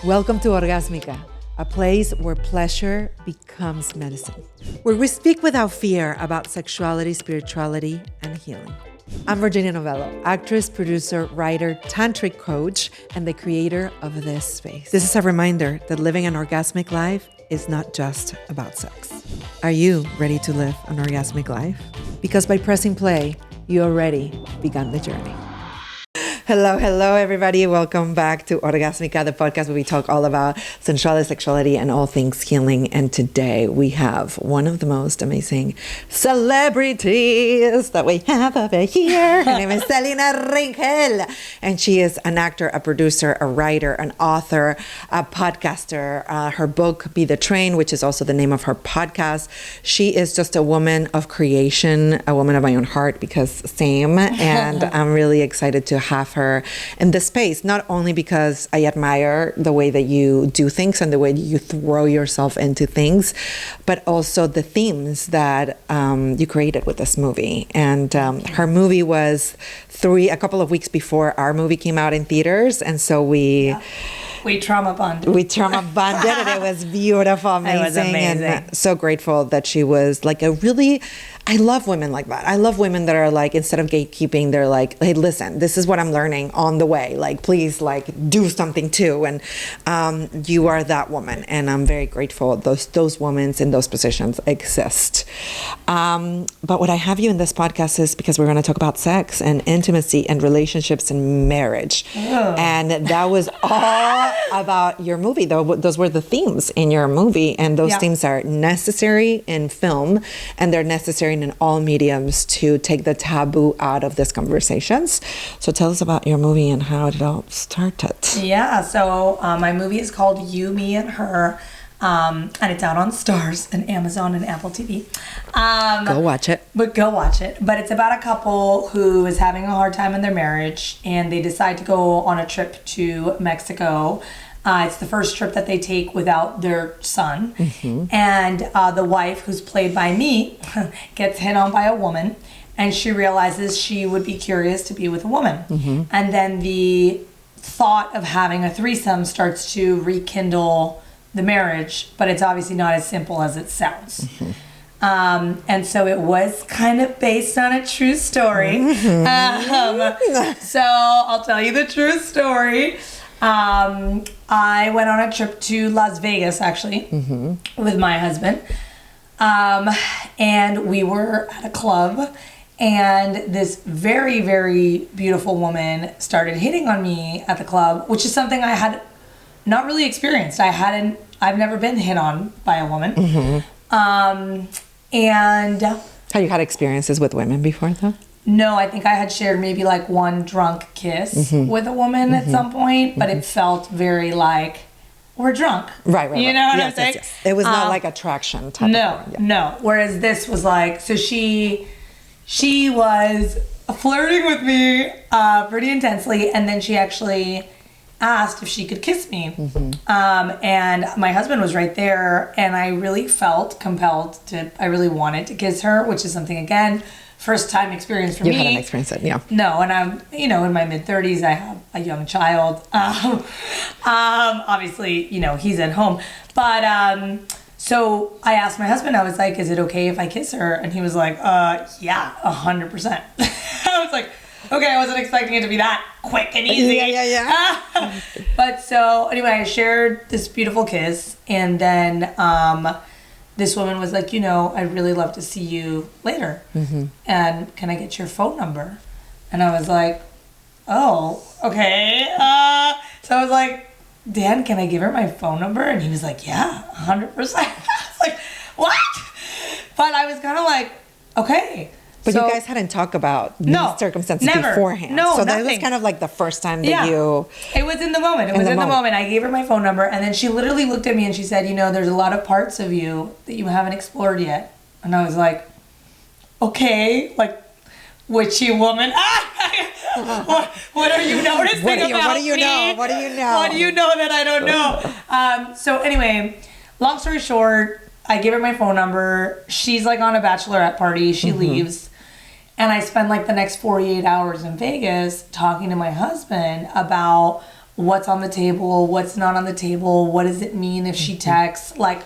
Welcome to Orgasmica, a place where pleasure becomes medicine, where we speak without fear about sexuality, spirituality, and healing. I'm Virginia Novello, actress, producer, writer, tantric coach, and the creator of this space. This is a reminder that living an orgasmic life is not just about sex. Are you ready to live an orgasmic life? Because by pressing play, you already begun the journey. Hello, everybody. Welcome back to Orgasmica, the podcast where we talk all about sensuality, sexuality, and all things healing. And today we have one of the most amazing celebrities that we have over here. Her name is Selina Ringel. And she is an actor, a producer, a writer, an author, a podcaster. Her book, Be the Train, which is also the name of her podcast. She is just a woman of creation, a woman of my own heart, because same. And I'm really excited to have her in this space, not only because I admire the way that you do things and the way you throw yourself into things, but also the themes that you created with this movie. And her movie was a couple of weeks before our movie came out in theaters, and so we trauma bonded. And it was beautiful, amazing. It was amazing. And so grateful that she was like I love women like that. I love women that are like, instead of gatekeeping, they're like, hey, listen, this is what I'm learning on the way. Like, please, like, do something too. And you are that woman. And I'm very grateful those women in those positions exist. But what I have you in this podcast is because we're going to talk about sex and intimacy and relationships and marriage. Oh. And that was all about your movie. Those were the themes in your movie. And those themes are necessary in film, and they're necessary in all mediums to take the taboo out of these conversations. So tell us about your movie and how it all started. Yeah, so my movie is called You, Me, and Her, and it's out on Stars and Amazon and Apple TV. Go watch it. But it's about a couple who is having a hard time in their marriage, and they decide to go on a trip to Mexico. It's the first trip that they take without their son. Mm-hmm. And the wife, who's played by me, gets hit on by a woman, and she realizes she would be curious to be with a woman. Mm-hmm. And then the thought of having a threesome starts to rekindle the marriage, but it's obviously not as simple as it sounds. Mm-hmm. And so it was kind of based on a true story. Mm-hmm. So I'll tell you the true story. I went on a trip to Las Vegas, actually, with my husband. And we were at a club, and this very, very beautiful woman started hitting on me at the club, which is something I had not really experienced. I've never been hit on by a woman. Mm-hmm. And have you had experiences with women before, though? No, I think I had shared maybe like one drunk kiss with a woman at some point, but it felt very like, we're drunk. Right. You know what I'm saying? Yes. It was not like attraction type of thing. No. Whereas this was like, so she was flirting with me pretty intensely, and then she actually asked if she could kiss me. And my husband was right there, and I really felt compelled I really wanted to kiss her, which is something, again, first time experience for me. You hadn't experienced it, yeah. No, and I'm, in my mid-30s, I have a young child. Obviously, he's at home. But, so I asked my husband, I was like, is it okay if I kiss her? And he was like, yeah, 100%. I was like, okay, I wasn't expecting it to be that quick and easy. Yeah. But so, anyway, I shared this beautiful kiss, and then, this woman was like, I'd really love to see you later. Mm-hmm. And can I get your phone number? And I was like, oh, okay. So I was like, Dan, can I give her my phone number? And he was like, yeah, 100%. I was like, what? But I was kind of like, okay. But you guys hadn't talked about these circumstances beforehand. No, so that was kind of like the first time that you... It was in the moment. It was in the moment. I gave her my phone number, and then she literally looked at me and she said, there's a lot of parts of you that you haven't explored yet. And I was like, okay, like, witchy woman. What are you noticing about me? What do you know? What do you know that I don't know? So anyway, long story short, I give her my phone number. She's like on a bachelorette party. She leaves. And I spend like the next 48 hours in Vegas talking to my husband about what's on the table, what's not on the table, what does it mean if she texts, like,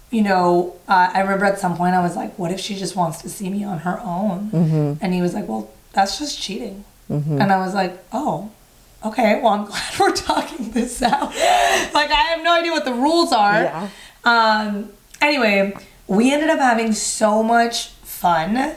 you know, I remember at some point I was like, what if she just wants to see me on her own? And he was like, well, that's just cheating. And I was like, oh, okay, well, I'm glad we're talking this out. Like, I have no idea what the rules are. Anyway, we ended up having so much fun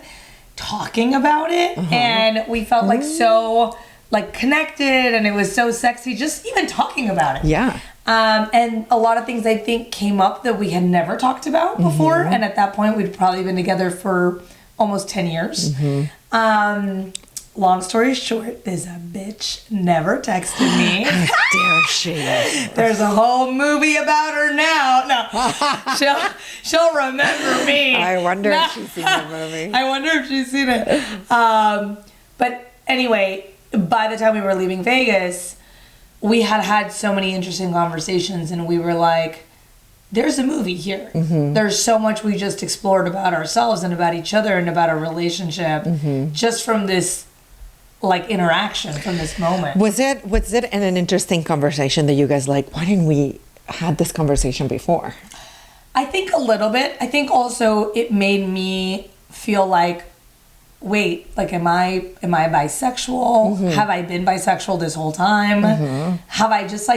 talking about it, and we felt like so like connected, and it was so sexy just even talking about it. And a lot of things I think came up that we had never talked about before, and at that point we'd probably been together for almost 10 years. Long story short, this bitch never texted me. How dare she? There's a whole movie about her now. No, she'll remember me. I wonder if she's seen the movie. I wonder if she's seen it. But anyway, by the time we were leaving Vegas, we had so many interesting conversations, and we were like, there's a movie here. There's so much we just explored about ourselves and about each other and about our relationship just from this like interaction, from this moment. Was it an interesting conversation that you guys like, why didn't we had this conversation before? I think a little bit. I think also it made me feel like, wait, like, am I bisexual? Have I been bisexual this whole time? Have I just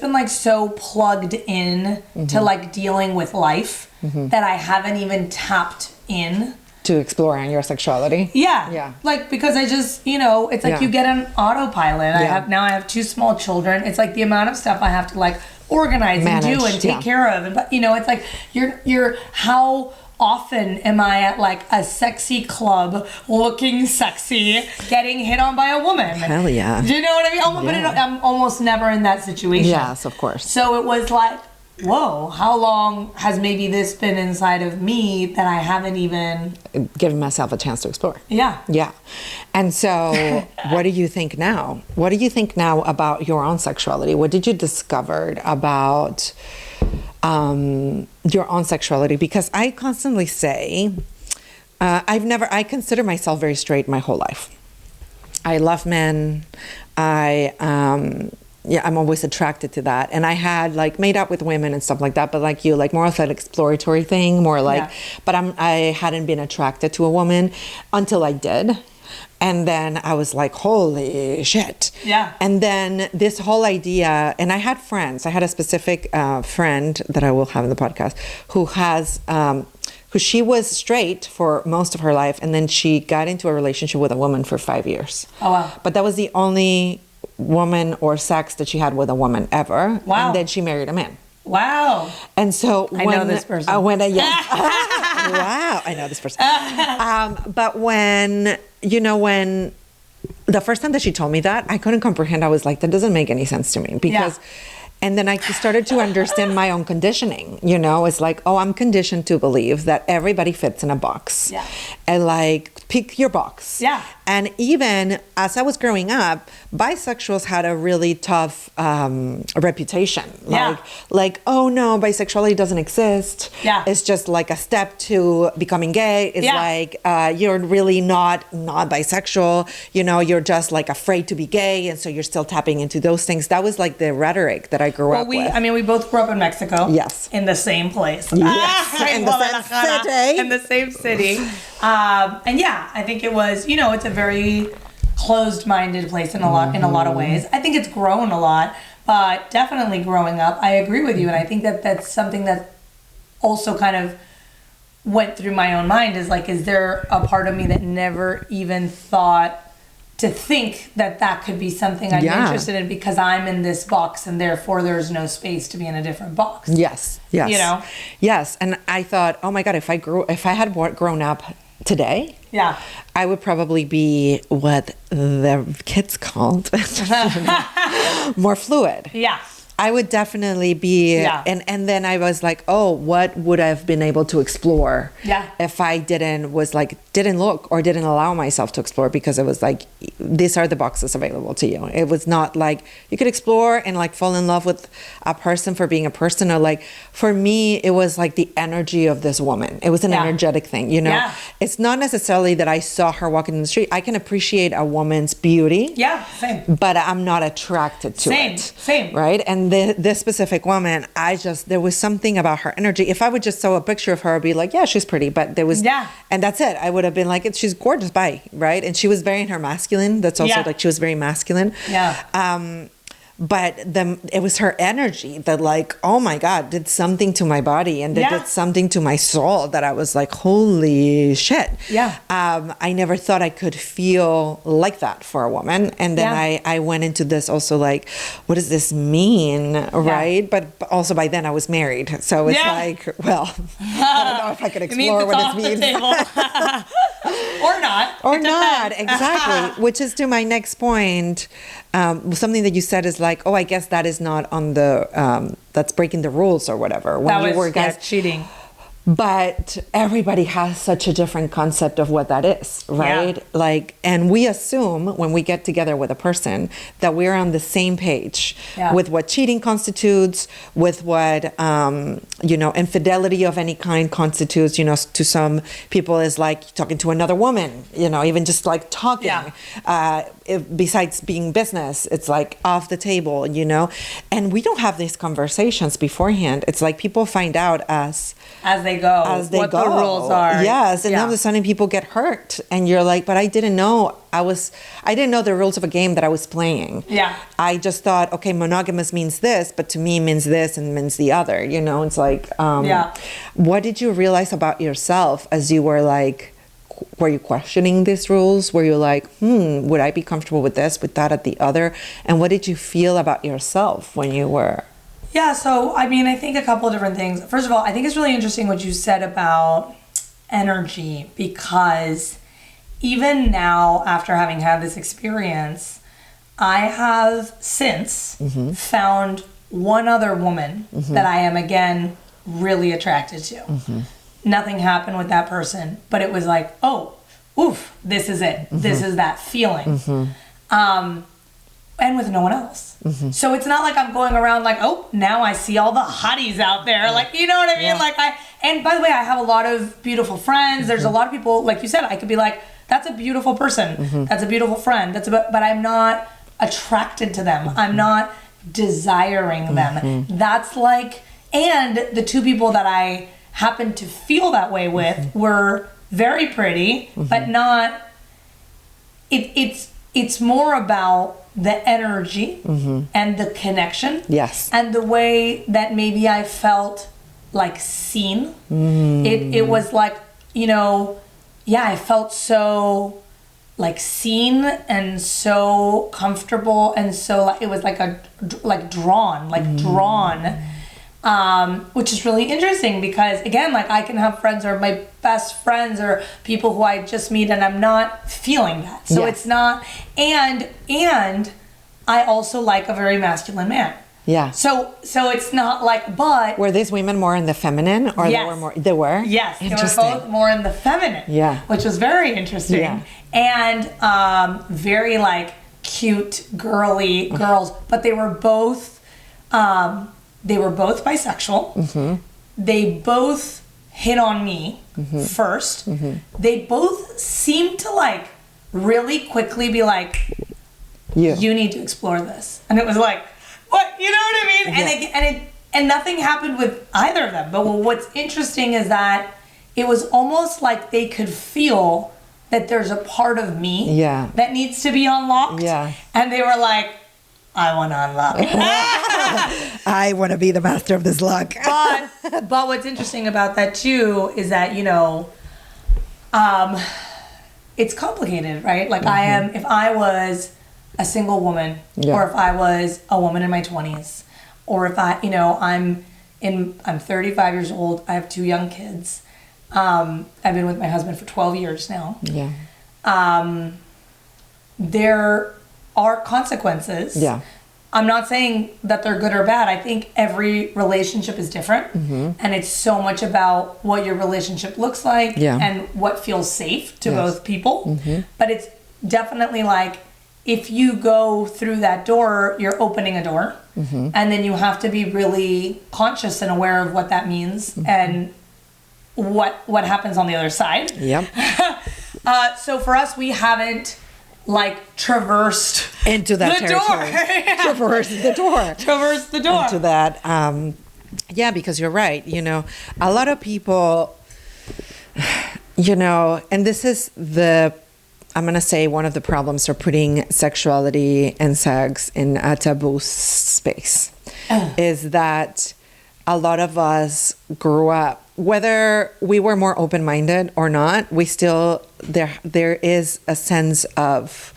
been like so plugged in to like dealing with life that I haven't even tapped in to exploring your sexuality? Yeah. Like, because I just, you know, it's like you get an autopilot. I have 2 small children. It's like the amount of stuff I have to like organize and do and take care of. And, but, you know, it's like you're how often am I at like a sexy club looking sexy, getting hit on by a woman? Hell yeah. Do you know what I mean? But I'm almost never in that situation. Yes, of course. So it was like, whoa, how long has maybe this been inside of me that I haven't even given myself a chance to explore? Yeah. And so what do you think now? What do you think now about your own sexuality? What did you discover about your own sexuality? Because I constantly say, I consider myself very straight my whole life. I love men. I'm always attracted to that. And I had like made out with women and stuff like that, but like you, like more of that exploratory thing, more like, but I hadn't been attracted to a woman until I did. And then I was like, holy shit. Yeah. And then this whole idea, and I had a specific friend that I will have in the podcast who she was straight for most of her life. And then she got into a relationship with a woman for 5 years. Oh, wow. But that was the only woman or sex that she had with a woman ever. Wow. And then she married a man. Wow. And so I know this person. Wow, I know this person. But when the first time that she told me that, I couldn't comprehend. I was like, that doesn't make any sense to me because and then I started to understand my own conditioning. You know, it's like, oh, I'm conditioned to believe that everybody fits in a box. Yeah. And like, pick your box. Yeah. And even as I was growing up, bisexuals had a really tough reputation. Like, oh no, bisexuality doesn't exist. Yeah. It's just like a step to becoming gay. It's like, you're really not bisexual. You know, you're just like afraid to be gay. And so you're still tapping into those things. That was like the rhetoric that I grew up with. I mean, we both grew up in Mexico. Yes. In the same place. Yes. In the same city. In the same city. And yeah, I think it was, you know, it's a very closed-minded place in a lot of ways. I think it's grown a lot, but definitely growing up, I agree with you. And I think that that's something that also kind of went through my own mind is like, is there a part of me that never even thought to think that that could be something I'd be interested in because I'm in this box and therefore there's no space to be in a different box. Yes. You know? Yes. And I thought, oh my God, if I had grown up today, I would probably be what the kids called more fluid. Yeah. I would definitely be, and then I was like, oh, what would I have been able to explore if I was like didn't look or didn't allow myself to explore, because it was like, these are the boxes available to you. It was not like you could explore and like fall in love with a person for being a person, or like, for me, it was like the energy of this woman. It was an energetic thing, you know? Yeah. It's not necessarily that I saw her walking in the street. I can appreciate a woman's beauty. Yeah, same. But I'm not attracted to it. Same. Right? And this specific woman, there was something about her energy. If I would just saw a picture of her, I'd be like, yeah, she's pretty. But there was, and that's it. I would have been like, she's gorgeous, bye. Right? And she was very in her masculine. That's also like, she was very masculine. Yeah. But it was her energy that like, oh my God, did something to my body, and that did something to my soul, that I was like, holy shit. Yeah. I never thought I could feel like that for a woman. And then I went into this also like, what does this mean? Right. But also by then I was married. So it's like, well, I don't know if I could explore what it means. Or not. Or not. Exactly. Which is to my next point. Something that you said is like, oh, I guess that is not on the, that's breaking the rules or whatever. When that you were guys cheating. But everybody has such a different concept of what that is, right? Yeah. Like, and we assume when we get together with a person that we're on the same page with what cheating constitutes, with what, infidelity of any kind constitutes. You know, to some people is like talking to another woman, you know, even just like talking. Yeah. Besides being business, it's like off the table, you know? And we don't have these conversations beforehand. It's like people find out as they go what the rules are. Yes, and all of a sudden people get hurt, and you're like, but I didn't know the rules of a game that I was playing. Yeah. I just thought, okay, monogamous means this, but to me means this and means the other, you know? It's like, what did you realize about yourself as you were like, were you questioning these rules? Were you like, would I be comfortable with this, with that, at the other? And what did you feel about yourself when you were... Yeah, so I mean, I think a couple of different things. First of all, I think it's really interesting what you said about energy, because even now, after having had this experience, I have since found one other woman that I am, again, really attracted to. Nothing happened with that person, but it was like, oh, oof, this is it. This is that feeling. And with no one else. So it's not like I'm going around like, oh, now I see all the hotties out there. Like, you know what I mean? Yeah. Like and by the way, I have a lot of beautiful friends. There's a lot of people, like you said, I could be like, that's a beautiful person. That's a beautiful friend. But I'm not attracted to them. I'm not desiring them. That's like, and the two people that I happened to feel that way with were very pretty, but not, it's more about the energy and the connection. Yes. And the way that maybe I felt like seen. It was like, you know, I felt so like seen and so comfortable, and so like, it was like drawn, which is really interesting, because again, like I can have friends or my best friends or people who I just meet and I'm not feeling that. So it's not, and I also like a very masculine man. Yeah. So it's not like, but were these women more in the feminine, or they were? Yes, they were both more in the feminine. Yeah. Which was very interesting. Yeah. And very like cute, girly girls, but they were both bisexual. They both hit on me first. They both seemed to like really quickly be like, you need to explore this. And it was like, what? You know what I mean? Yeah. And nothing happened with either of them. But what's interesting is that it was almost like they could feel that there's a part of me that needs to be unlocked. Yeah. And they were like, I want to unlock it. I want to be the master of this lock. but what's interesting about that too is that, you know, it's complicated, right? Like if I was a single woman, or if I was a woman in my 20s, or if I'm 35 years old, I have 2 young kids. I've been with my husband for 12 years now. Yeah. There are consequences I'm not saying that they're good or bad. I think every relationship is different. And it's so much about what your relationship looks like and what feels safe to both people. But it's definitely like, if you go through that door, you're opening a door. And then you have to be really conscious and aware of what that means and what happens on the other side. So for us, we haven't like traversed into that territory. Traverse the door into that. Because you're right. You know, a lot of people, you know, and this is I'm going to say one of the problems for putting sexuality and sex in a taboo space is that a lot of us grew up, whether we were more open-minded or not, we still, there is a sense of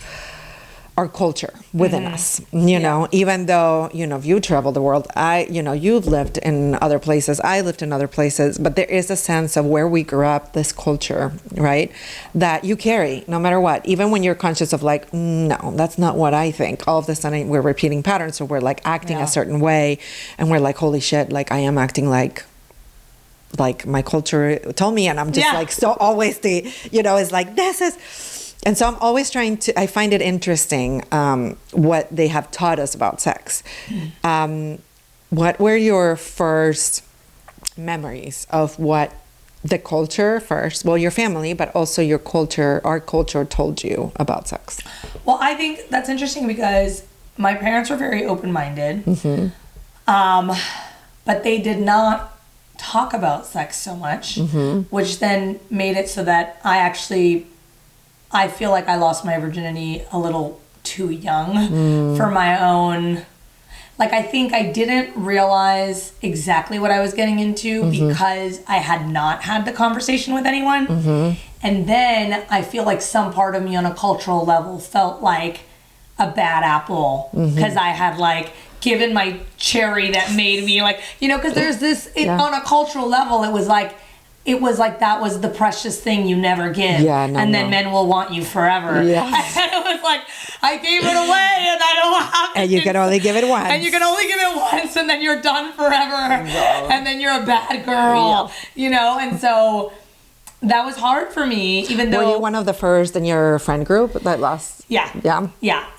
our culture within us, you know, even though, you know, if you travel the world, you've lived in other places, I lived in other places, but there is a sense of where we grew up, this culture, right, that you carry no matter what, even when you're conscious of like, no, that's not what I think. All of a sudden we're repeating patterns, so we're like acting a certain way, and we're like, holy shit, like I am acting like my culture told me, and I'm just like, so always it's like, this is. And so I'm always I find it interesting what they have taught us about sex. What were your first memories of what the culture first, well, your family, but also our culture told you about sex? Well, I think that's interesting because my parents were very open-minded, but they did not talk about sex so much, which then made it so that I feel like I lost my virginity a little too young for my own. Like, I think I didn't realize exactly what I was getting into because I had not had the conversation with anyone. And then I feel like some part of me on a cultural level felt like a bad apple because I had like given my cherry that made me like, you know, because there's this, on a cultural level, it was like that was the precious thing you never give. Then men will want you forever. And it was like, I gave it away and I don't have to. And you can only give it once. And you can only give it once and then you're done forever. And then you're a bad girl, you know? And so that was hard for me, even though... Were you one of the first in your friend group that lost? Yeah.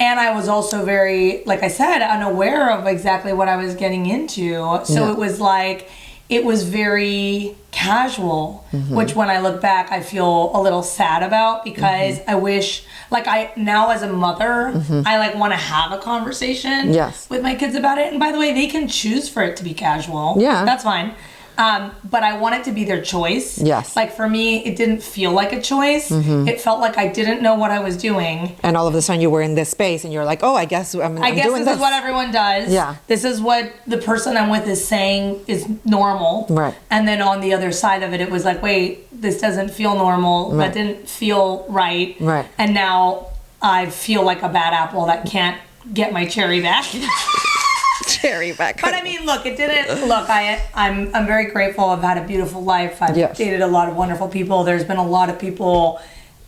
And I was also very, like I said, unaware of exactly what I was getting into. So it was like... It was very casual, which when I look back, I feel a little sad about because I wish, like now as a mother, I like want to have a conversation with my kids about it. And by the way, they can choose for it to be casual. That's fine. But I want it to be their choice. Like for me, it didn't feel like a choice. It felt like I didn't know what I was doing. And all of a sudden you were in this space and you're like, oh, I guess I'm doing this. This is what everyone does. This is what the person I'm with is saying is normal. And then on the other side of it, it was like, wait, this doesn't feel normal. That didn't feel right. And now I feel like a bad apple that can't get my cherry back. But I mean, look, it didn't. Look, I'm very grateful. I've had a beautiful life. I've dated a lot of wonderful people. There's been a lot of people,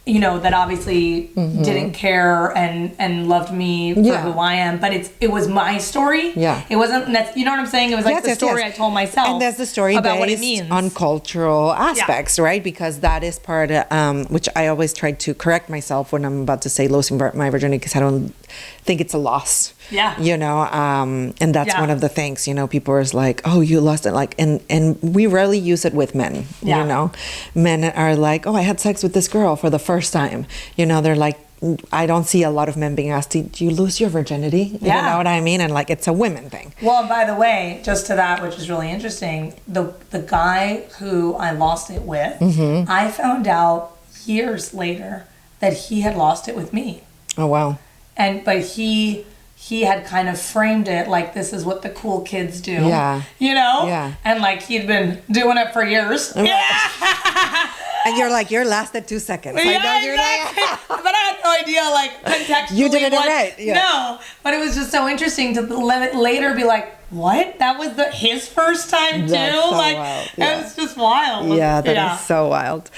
you know, that obviously didn't care and loved me for who I am. But it was my story. It wasn't. You know what I'm saying? It was like the story I told myself. And that's the story about what it based means on cultural aspects, right? Because that is part of, which I always try to correct myself when I'm about to say losing my virginity, because I don't think it's a loss. You know, and that's one of the things, you know, people are like, oh, you lost it. Like, and we rarely use it with men, you know. Men are like, oh, I had sex with this girl for the first time. You know, they're like, I don't see a lot of men being asked, did you lose your virginity? You know what I mean? And like, it's a women thing. Well, and by the way, just to that, which is really interesting, the guy who I lost it with, I found out years later that he had lost it with me. Oh, wow. But he had kind of framed it like this is what the cool kids do. You know? And like he'd been doing it for years. And you're like, you're lasted 2 seconds. Exactly. But I had no idea, like, contextually. You did it right. No. But it was just so interesting to let it later be like, what? That was his first time too? That's so like, wild. It's just wild. That is so wild.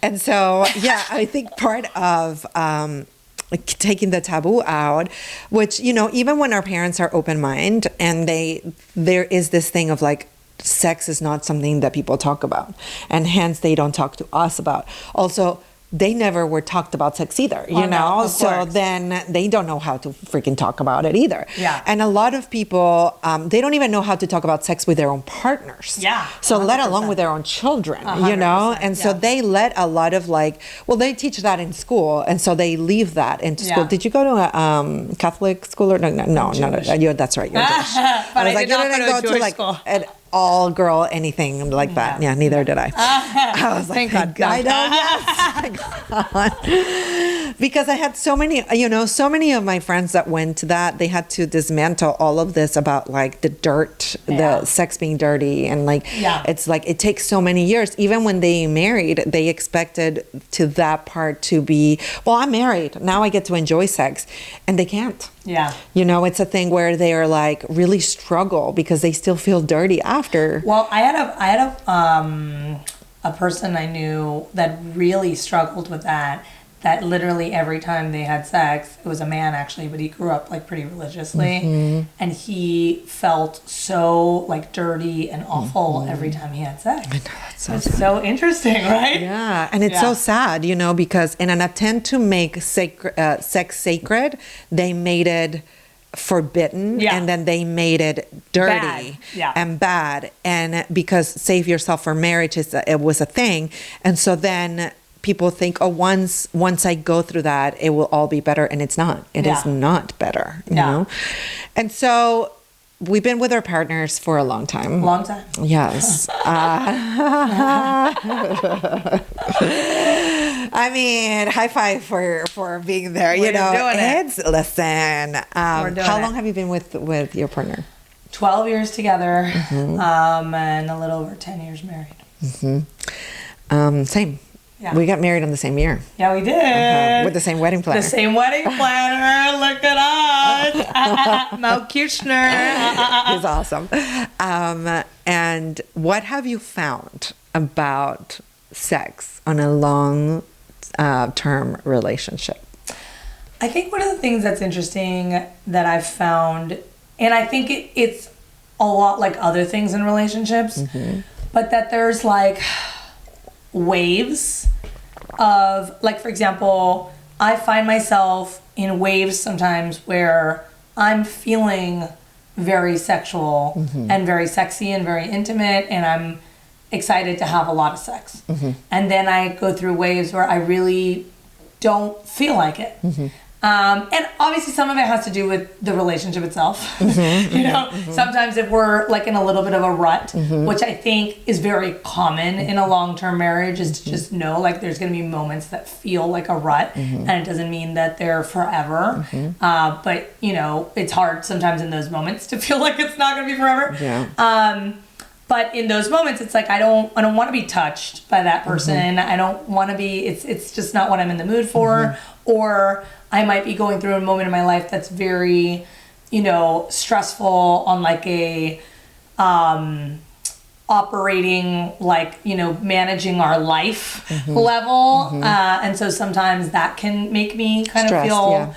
And so, I think part of like taking the taboo out, which, you know, even when our parents are open-minded and there is this thing of like, sex is not something that people talk about, and hence they don't talk to us about. Also, they never were talked about sex either, you know? So then they don't know how to freaking talk about it either. Yeah. And a lot of people, they don't even know how to talk about sex with their own partners. Yeah. So 100%. let alone with their own children, you know? And so they let a lot of like, well, they teach that in school. And so they leave that into school. Did you go to a Catholic school or no, that's right. You're Jewish. But I did not go to a Jewish school. An all-girl anything like that. Yeah, neither did I. I was like, thank God. I know, yes. Because I had so many of my friends that went to that, they had to dismantle all of this about like the dirt, the sex being dirty. And like, it's like, it takes so many years. Even when they married, they expected to that part to be, well, I'm married. Now I get to enjoy sex. And they can't. Yeah. You know, it's a thing where they are like really struggle because they still feel dirty after. Well, I had a person I knew that really struggled with that literally every time they had sex, it was a man actually, but he grew up like pretty religiously, and he felt so like dirty and awful every time he had sex. I know, that's so sad. So interesting, right? Yeah, and it's so sad, you know, because in an attempt to make sex sacred, they made it forbidden, and then they made it dirty and bad, and because save yourself for marriage it was a thing, and so then people think, oh, once I go through that, it will all be better. And it's not. It is not better, you know? And so we've been with our partners for a long time. Long time. Yes. I mean, high five for being there. We're doing it. Listen, how long have you been with your partner? 12 years together, and a little over 10 years married. Same. Yeah. We got married in the same year. Yeah, we did. With the same wedding planner. The same wedding planner. Look at us. Mo Kirchner. He's awesome. And what have you found about sex on a long-term relationship? I think one of the things that's interesting that I've found, and I think it's a lot like other things in relationships, but that there's like waves of, like, for example, I find myself in waves sometimes where I'm feeling very sexual and very sexy and very intimate, and I'm excited to have a lot of sex. And then I go through waves where I really don't feel like it. And obviously some of it has to do with the relationship itself. You know, sometimes if we're like in a little bit of a rut, which I think is very common in a long-term marriage, is to just know like there's going to be moments that feel like a rut, and it doesn't mean that they're forever. But you know, it's hard sometimes in those moments to feel like it's not going to be forever. But in those moments, it's like I don't want to be touched by that person. I don't want to be. It's just not what I'm in the mood for. Or I might be going through a moment in my life that's very, you know, stressful on like a operating, like, you know, managing our life level. And so sometimes that can make me kind of feel,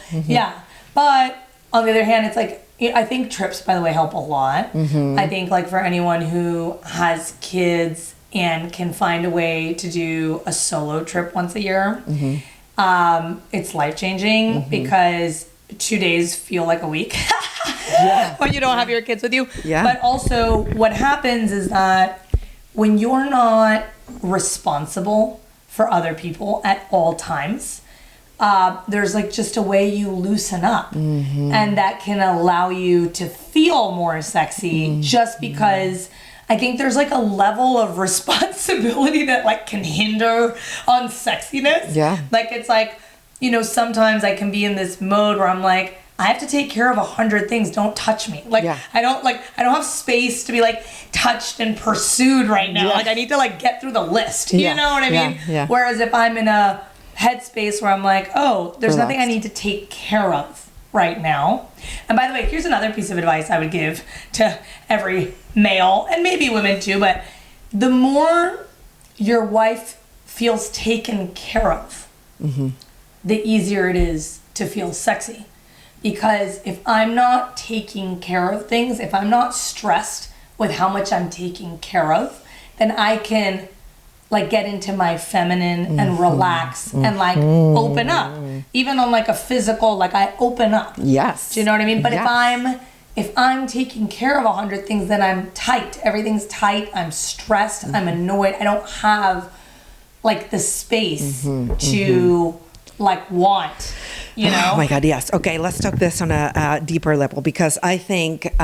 But on the other hand, it's like, I think trips, by the way, help a lot. I think like for anyone who has kids and can find a way to do a solo trip once a year, it's life-changing because 2 days feel like a week when you don't have your kids with you. But also what happens is that when you're not responsible for other people at all times, there's like just a way you loosen up, and that can allow you to feel more sexy just because I think there's like a level of responsibility that like can hinder on sexiness. Like it's like, you know, sometimes I can be in this mode where I'm like, I have to take care of 100 things. Don't touch me. Like I don't have space to be like touched and pursued right now. Like I need to like get through the list. You know what I mean? Whereas if I'm in a headspace where I'm like, oh, there's nothing I need to take care of right now. And by the way, here's another piece of advice I would give to every male, and maybe women too, but the more your wife feels taken care of, the easier it is to feel sexy. Because if I'm not taking care of things, if I'm not stressed with how much I'm taking care of, then I can like get into my feminine and relax and like open up. Even on like a physical, like I open up. Yes. Do you know what I mean? But Yes. if I'm taking care of 100 things, then I'm tight. Everything's tight. I'm stressed. I'm annoyed. I don't have like the space to like want, you know? Oh my God, yes. Okay, let's talk this on a deeper level, because I think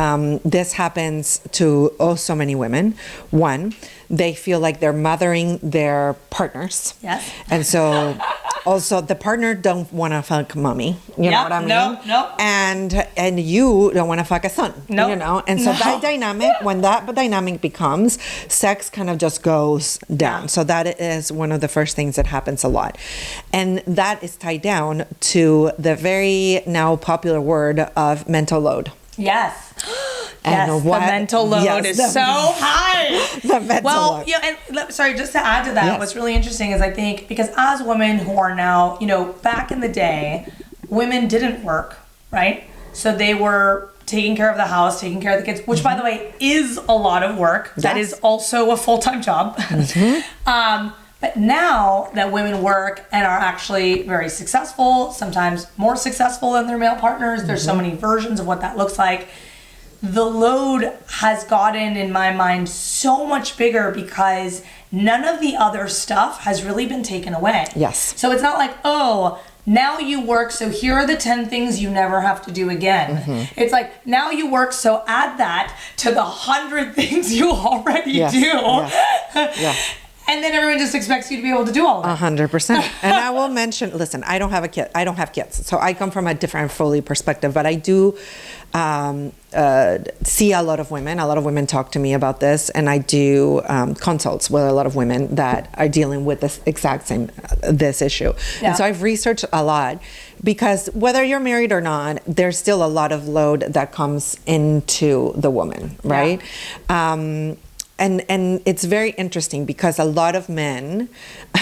this happens to so many women. One, they feel like they're mothering their partners. Yes. And so also the partner don't want to fuck mommy. You know what I mean? No. And you don't want to fuck a son. No. You know? And so that dynamic, when that dynamic becomes, sex kind of just goes down. Yeah. So that is one of the first things that happens a lot. And that is tied down to the very now popular word of mental load. Yes. And Yes, the mental load is so high. The mental load. Yeah, and sorry, just to add to that, Yes. what's really interesting is I think because as women who are now, you know, back in the day, women didn't work, right? So they were taking care of the house, taking care of the kids, which by the way is a lot of work. That Yes. is also a full-time job. But now that women work and are actually very successful, sometimes more successful than their male partners, there's so many versions of what that looks like. The load has gotten, in my mind, so much bigger because none of the other stuff has really been taken away. Yes. So it's not like, oh, now you work, so here are the 10 things you never have to do again. It's like, now you work, so add that to the 100 things you already Yes. do. Yes. Yes. And then everyone just expects you to be able to do all of it. 100%. And I will mention, listen, I don't have a kid. I don't have kids. So I come from a different fully perspective, but I do see a lot of women talk to me about this, and I do consults with a lot of women that are dealing with this exact same, this issue. Yeah. And so I've researched a lot, because whether you're married or not, there's still a lot of load that comes into the woman, right? Yeah. And it's very interesting because a lot of men,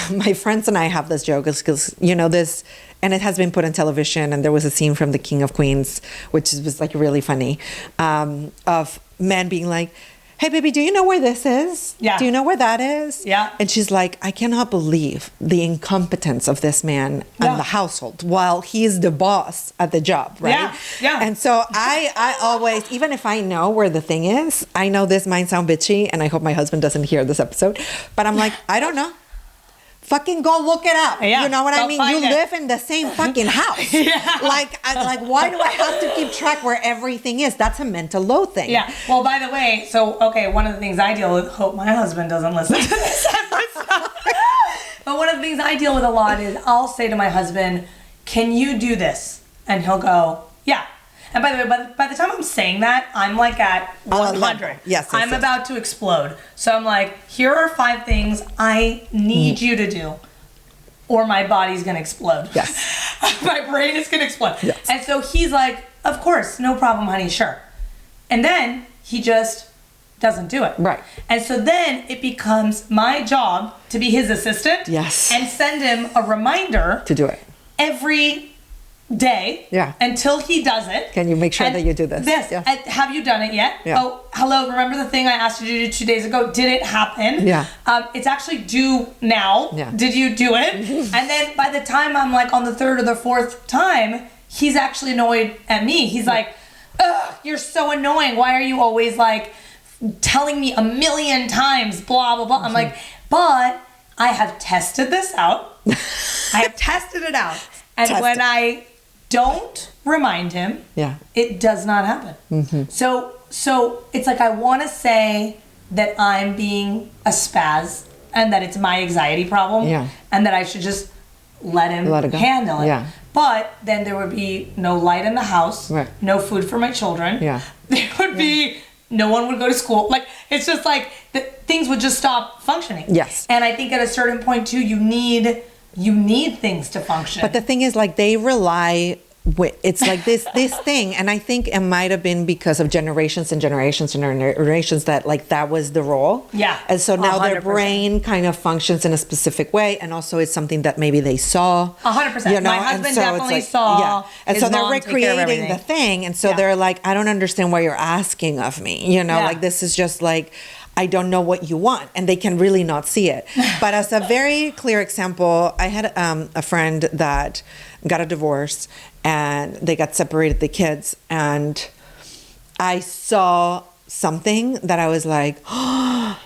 my friends and I have this joke, because you know this, and it has been put on television, and there was a scene from The King of Queens, which was like really funny, of men being like, hey baby, do you know where this is? Yeah. Do you know where that is? Yeah. And she's like, I cannot believe the incompetence of this man and the household while he's the boss at the job, right? Yeah. Yeah. And so I always, even if I know where the thing is, I know this might sound bitchy, and I hope my husband doesn't hear this episode, but I'm like, I don't know. Fucking go look it up. Yeah, You know what I go mean? find You it. live in the same fucking house. Like why do I have to keep track where everything is? That's a mental load thing. Yeah. Well, by the way, so, okay, one of the things I deal with, hope my husband doesn't listen to this episode. But one of the things I deal with a lot is I'll say to my husband, can you do this? And he'll go, yeah. And by the way, by the time I'm saying that, I'm like at 100. Yes, I'm about to explode. So I'm like, here are 5 things I need you to do, or my body's going to explode. Yes. My brain is going to explode. Yes. And so he's like, of course, no problem, honey, sure. And then he just doesn't do it. Right. And so then it becomes my job to be his assistant. Yes. And send him a reminder To do it. every day. Yeah. Until he does it. Can you make sure And that you do this? Yeah. And have you done it yet? Yeah. Oh, hello. Remember the thing I asked you to do 2 days ago? Did it happen? Yeah. It's actually due now. Yeah. Did you do it? And then by the time I'm like on the 3rd or the 4th time, he's actually annoyed at me. He's like, ugh, you're so annoying. Why are you always like telling me a million times, blah, blah, blah. I'm like, but I have tested this out. I have tested it out. And when I don't remind him, it does not happen. So it's like I want to say that I'm being a spaz and that it's my anxiety problem and that I should just let him handle it. Yeah. But then there would be no light in the house, no food for my children. There would be no one would go to school. Like, it's just like things would just stop functioning. Yes. And I think at a certain point too, you need things to function. But the thing is, like, they rely it's like this thing, and I think it might have been because of generations and generations and generations that like that was the role. Yeah. And so now 100%. their brain kind of functions in a specific way, and also it's something that maybe they saw. 100%. You know? My husband and so definitely it's like, saw. Yeah. And his so they're mom take care of recreating everything. the thing, and so they're like, I don't understand what you're asking of me. You know, Yeah. like this is just like, I don't know what you want, and they can really not see it. But as a very clear example, I had a friend that got a divorce, and they got separated, the kids, and I saw something that I was like, oh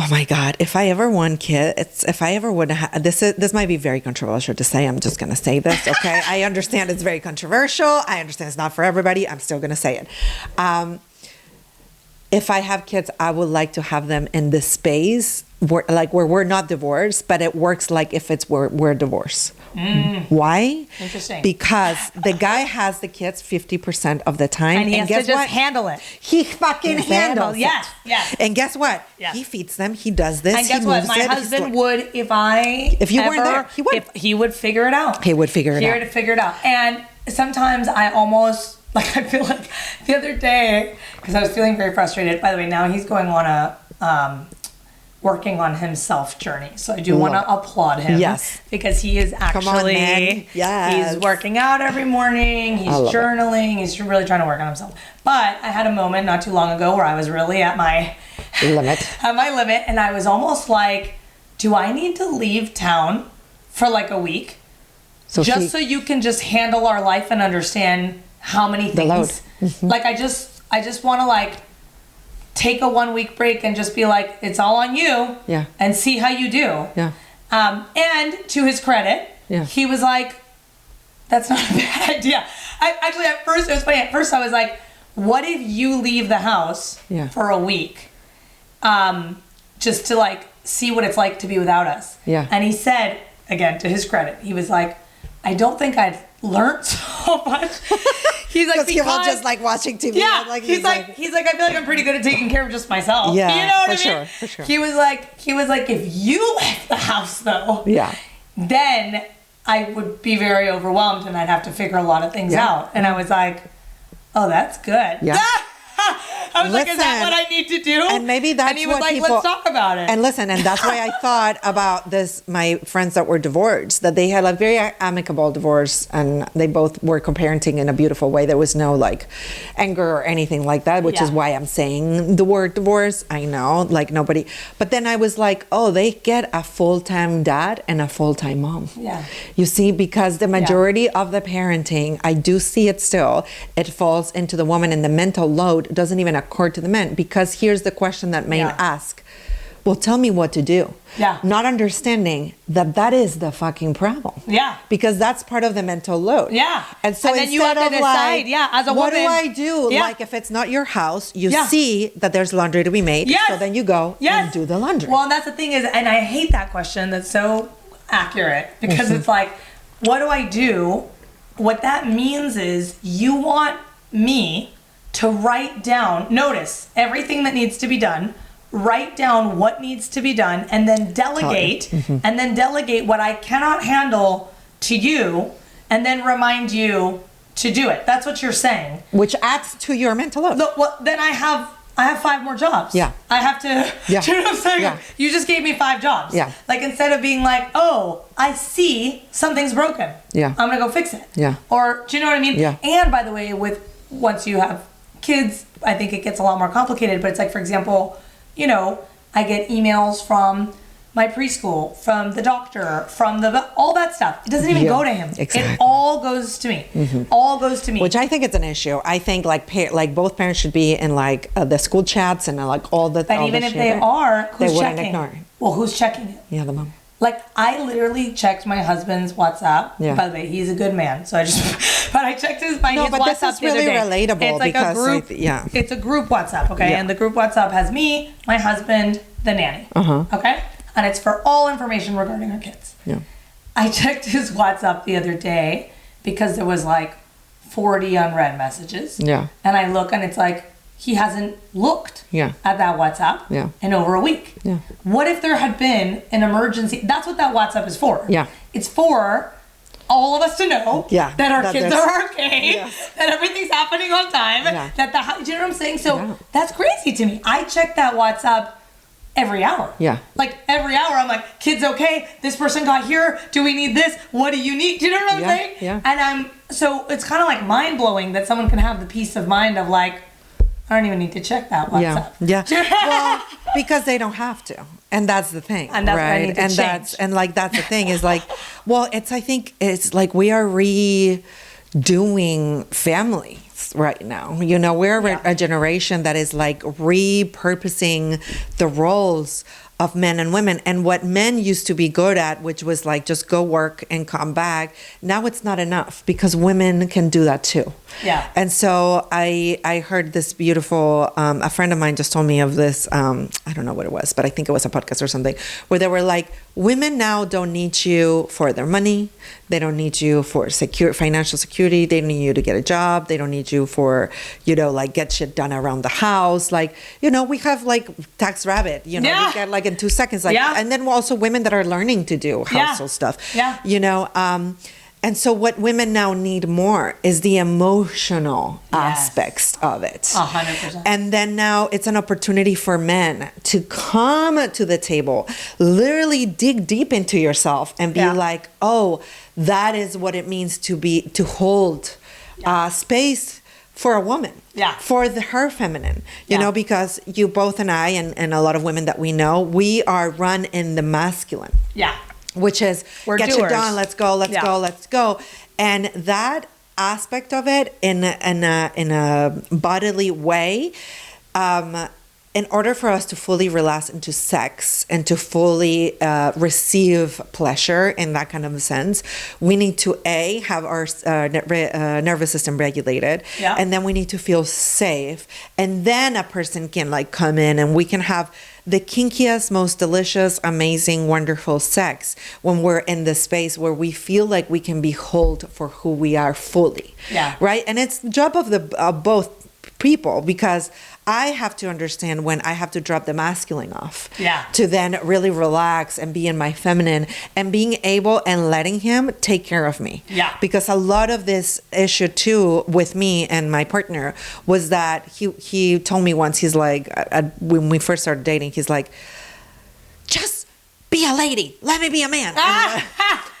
my God, if I ever want kids, if I ever would have, this might be very controversial to say, I'm just going to say this, okay? I understand it's very controversial. I understand it's not for everybody. I'm still going to say it. If I have kids, I would like to have them in this space where we're not divorced, but it works like if it's we're divorced. Why? Interesting. Because the guy has the kids 50% of the time, And he has to guess just what? handle it. He fucking handles it. Yes. And guess what? Yes. He feeds them. He does this. And guess he what? moves My it. husband would, if you weren't there, he would. If he would figure it out. He would figure it out. He would figure it out. And sometimes I almost, like, I feel like the other day, because I was feeling very frustrated. By the way, now he's going on a working on himself journey. So I do want to applaud him. Yes. Because he is actually, man. Yes. he's working out every morning. He's journaling. He's really trying to work on himself. But I had a moment not too long ago where I was really at my limit. And I was almost like, do I need to leave town for like a week? So you can just handle our life and understand how many things. The load. Mm-hmm. Like I just want to like take a 1 week break and just be like, it's all on you. Yeah. And see how you do. Yeah. And to his credit, he was like, that's not a bad idea. Actually, at first, it was funny. At first, I was like, what if you leave the house for a week? Just to like see what it's like to be without us. Yeah. And he said, again, to his credit, he was like, I don't think I've learned so much. He's like, because people just like watching TV. Yeah, like, he's like, I feel like I'm pretty good at taking care of just myself. Yeah, you know what I mean? For sure. He was like, if you left the house though, then I would be very overwhelmed and I'd have to figure a lot of things out. And I was like, oh, that's good. Yeah. I was like, is that what I need to do? And maybe that's and he was what like, people, let's talk about it. And listen, and that's why I thought about this, my friends that were divorced, that they had a very amicable divorce and they both were co-parenting in a beautiful way. There was no like anger or anything like that, which is why I'm saying the word divorce. I know, like nobody. But then I was like, oh, they get a full-time dad and a full-time mom. Yeah. You see, because the majority of the parenting, I do see it still, it falls into the woman, and the mental load doesn't even occur to the men, because here's the question that men ask, well, tell me what to do. Not understanding that is the fucking problem. Because that's part of the mental load. And so then you have to decide, as a woman, what do I do? Like if it's not your house, you see that there's laundry to be made, so then you go and do the laundry. Well, and that's the thing is, and I hate that question, that's so accurate, because it's like, what do I do? What that means is you want me to write down, notice everything that needs to be done, write down what needs to be done, and then delegate, and then delegate what I cannot handle to you, and then remind you to do it. That's what you're saying. Which adds to your mental load. Well, then I have 5 more jobs. I have to, do you know what I'm saying? You just gave me 5 jobs. Like instead of being like, oh, I see something's broken. I'm gonna go fix it. Or, do you know what I mean? And by the way, once you have kids, I think it gets a lot more complicated, but it's like, for example, you know, I get emails from my preschool, from the doctor, from all that stuff. It doesn't even go to him. Exactly. It all goes to me. All goes to me. Which I think it's an issue. I think like both parents should be in like the school chats and like all the. But even if they are, who's they wouldn't checking? ignore it. Well, who's checking it? Yeah, the mom. Like, I literally checked my husband's WhatsApp. By the way, he's a good man, so I just. But I checked his WhatsApp this is really relatable. It's like because a group. It's a group WhatsApp, okay? And the group WhatsApp has me, my husband, the nanny. Okay, and it's for all information regarding our kids. I checked his WhatsApp the other day because there was like 40 unread messages. And I look and it's like, he hasn't looked at that WhatsApp in over a week. What if there had been an emergency? That's what that WhatsApp is for. It's for all of us to know that our kids are okay, that everything's happening on time, that do you know what I'm saying? So that's crazy to me. I check that WhatsApp every hour. Yeah. Like every hour I'm like, kids okay? This person got here. Do we need this? What do you need? Do you know what I'm saying? Yeah. And so it's kind of like mind blowing that someone can have the peace of mind of like, I don't even need to check that WhatsApp. Yeah. Well, because they don't have to. And that's the thing. And that's right? what I need to change. That's the thing is like, well, I think it's like we are redoing families right now. You know, we're a generation that is like repurposing the roles of men and women, and what men used to be good at, which was like just go work and come back. Now it's not enough because women can do that too. Yeah. And so I heard this beautiful, a friend of mine just told me of this, I don't know what it was, but I think it was a podcast or something, where they were like, women now don't need you for their money. They don't need you for financial security. They don't need you to get a job. They don't need you for, you know, like get shit done around the house. Like, you know, we have like Tax Rabbit, you know, we get like in 2 seconds, like, and then also women that are learning to do household stuff, you know, and so what women now need more is the emotional aspects of it. 100%. And then now it's an opportunity for men to come to the table, literally dig deep into yourself and be like, oh, that is what it means to hold space for a woman, for her feminine, you know, because you both and I and a lot of women that we know, we are run in the masculine. Yeah. Which is get you done, let's go. And that aspect of it in a bodily way, in order for us to fully relax into sex and to fully receive pleasure in that kind of a sense, we need to have our nervous system regulated, and then we need to feel safe, and then a person can like come in and we can have the kinkiest, most delicious, amazing, wonderful sex when we're in the space where we feel like we can be held for who we are fully. Yeah. Right? And it's the job of both people, because I have to understand when I have to drop the masculine off to then really relax and be in my feminine and being able and letting him take care of me. Yeah. Because a lot of this issue too with me and my partner was that he told me once, he's like, when we first started dating, he's like, just be a lady. Let me be a man.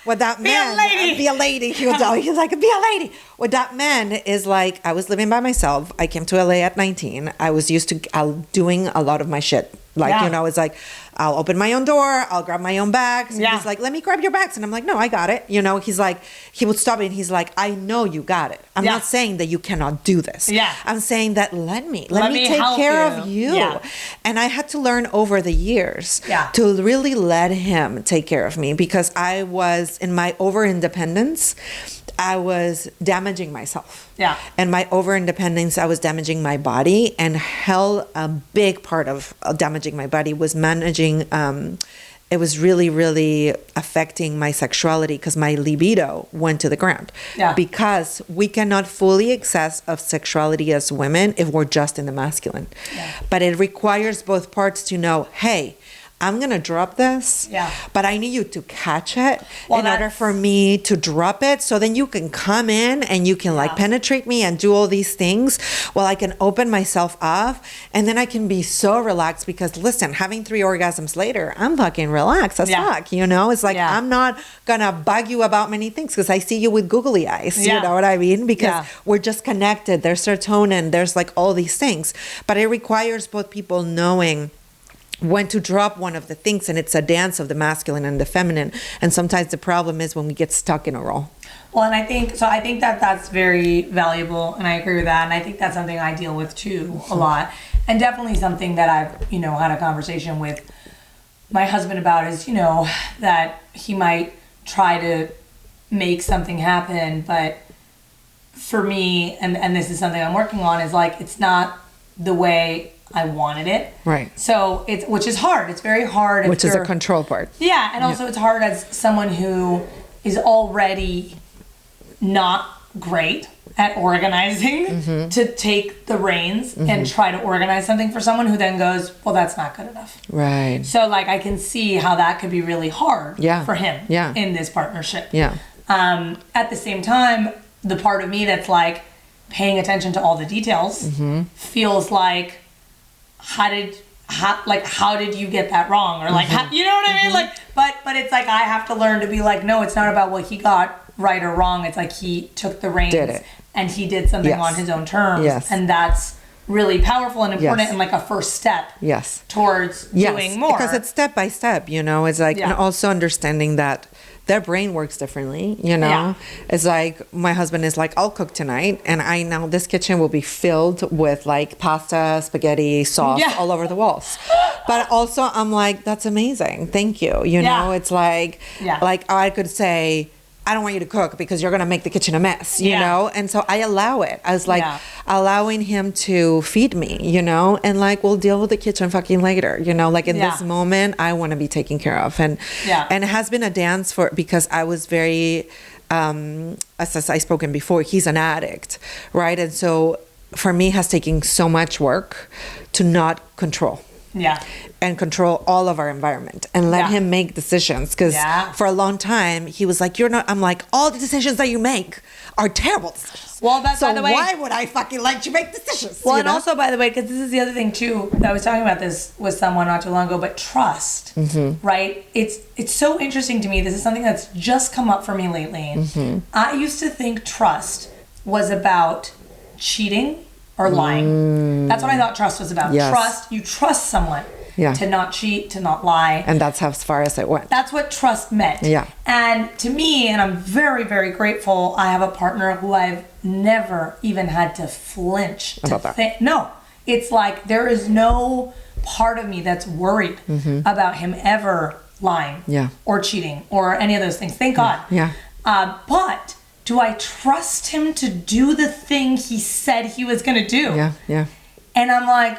What that meant, be a lady. He was like, be a lady. What that meant is like, I was living by myself. I came to LA at 19. I was used to doing a lot of my shit. Like, you know, it's like, I'll open my own door. I'll grab my own bags. And he's like, let me grab your bags. And I'm like, no, I got it. You know, he's like, he would stop me and he's like, I know you got it. I'm not saying that you cannot do this. Yeah. I'm saying that let me take care of you. Yeah. And I had to learn over the years to really let him take care of me, because I was in my over-independence. I was damaging myself. Yeah. And my over-independence, I was damaging my body, and a big part of damaging my body was managing, it was really, really affecting my sexuality, because my libido went to the ground. Yeah. Because we cannot fully access of sexuality as women if we're just in the masculine. Yeah. But it requires both parts to know, hey, I'm going to drop this, but I need you to catch it in order for me to drop it. So then you can come in and you can like penetrate me and do all these things while I can open myself up. And then I can be so relaxed, because listen, having 3 orgasms later, I'm fucking relaxed as fuck, you know? It's like, I'm not going to bug you about many things, because I see you with googly eyes, you know what I mean? Because we're just connected. There's serotonin, there's like all these things. But it requires both people knowing when to drop one of the things, and it's a dance of the masculine and the feminine. And sometimes the problem is when we get stuck in a role. Well, and I think that that's very valuable, and I agree with that. And I think that's something I deal with too a lot, and definitely something that I've, you know, had a conversation with my husband about is, you know, that he might try to make something happen, but for me, and this is something I'm working on, is like, it's not the way I wanted it. Right. So which is hard. It's very hard. Which is a control part. Yeah. And also it's hard as someone who is already not great at organizing to take the reins and try to organize something for someone who then goes, well, that's not good enough. Right. So like, I can see how that could be really hard for him in this partnership. Yeah. At the same time, the part of me that's like paying attention to all the details feels like, how did you get that wrong? Or like, you know what I mean? Like, but it's like, I have to learn to be like, no, it's not about what he got right or wrong. It's like, he took the reins and he did something on his own terms. Yes. And that's really powerful and important and like a first step towards doing more. Because it's step by step, you know, it's like, and also understanding that their brain works differently, you know. It's like, my husband is like, I'll cook tonight, and I know this kitchen will be filled with like pasta, spaghetti, sauce all over the walls. But also I'm like, that's amazing, thank you, you know. It's like I could say, I don't want you to cook because you're gonna make the kitchen a mess, you know. And so I allow it. I was like allowing him to feed me, you know, and like, we'll deal with the kitchen fucking later, you know. Like in this moment, I want to be taken care of, and it has been a dance because I was very, as I spoken before, he's an addict, right? And so for me, it has taken so much work to not control. And control all of our environment and let him make decisions. Because for a long time, he was like, I'm like, all the decisions that you make are terrible decisions. Well, that's, so by the way, why would I fucking let you make decisions? Well, and also, by the way, because this is the other thing too, I was talking about this with someone not too long ago, but trust, right? It's so interesting to me. This is something that's just come up for me lately. I used to think trust was about cheating or lying. That's what I thought trust was about. Trust, you trust someone to not cheat, to not lie. And that's how as far as it went. That's what trust meant. And to me, and I'm very, very grateful, I have a partner who I've never even had to flinch to think. No, it's like there is no part of me that's worried about him ever lying or cheating or any of those things. Thank God. But do I trust him to do the thing he said he was going to do? And I'm like,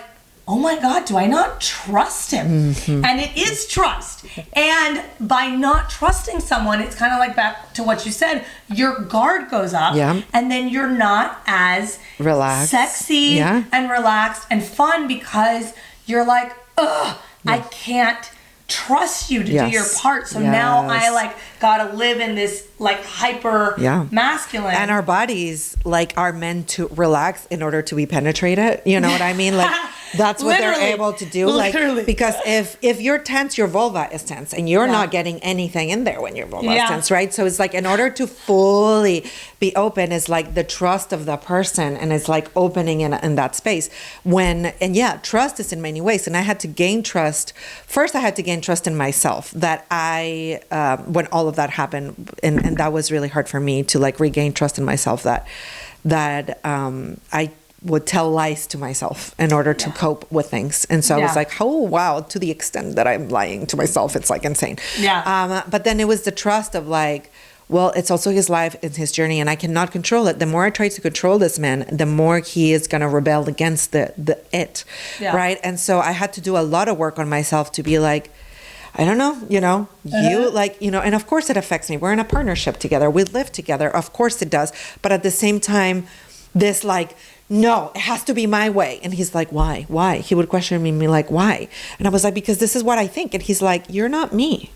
oh my God, do I not trust him? And it is trust. And by not trusting someone, it's kind of like back to what you said, your guard goes up and then you're not as relaxed, sexy and relaxed and fun because you're like, ugh, I can't trust you to do your part. So now I like gotta live in this like hyper masculine. And our bodies like are meant to relax in order to be penetrated. You know what I mean? Like that's what they're able to do. Like because if you're tense, your vulva is tense and you're not getting anything in there when your vulva is tense, right? So it's like in order to fully be open is like the trust of the person and it's like opening in that space trust is in many ways. And I had to gain trust. First I had to gain trust in myself that when all of that happened and that was really hard for me to like regain trust in myself that I would tell lies to myself in order to cope with things. And so I was like, oh wow, to the extent that I'm lying to myself, it's like insane. But then it was the trust of like, well, it's also his life, it's his journey, and I cannot control it. The more I try to control this man, the more he is gonna rebel against right? And so I had to do a lot of work on myself to be like, I don't know, you know, you like, you know, and of course it affects me. We're in a partnership together. We live together. Of course it does. But at the same time, this like, no, it has to be my way. And he's like, why? Why? He would question me like, why? And I was like, because this is what I think. And he's like, you're not me.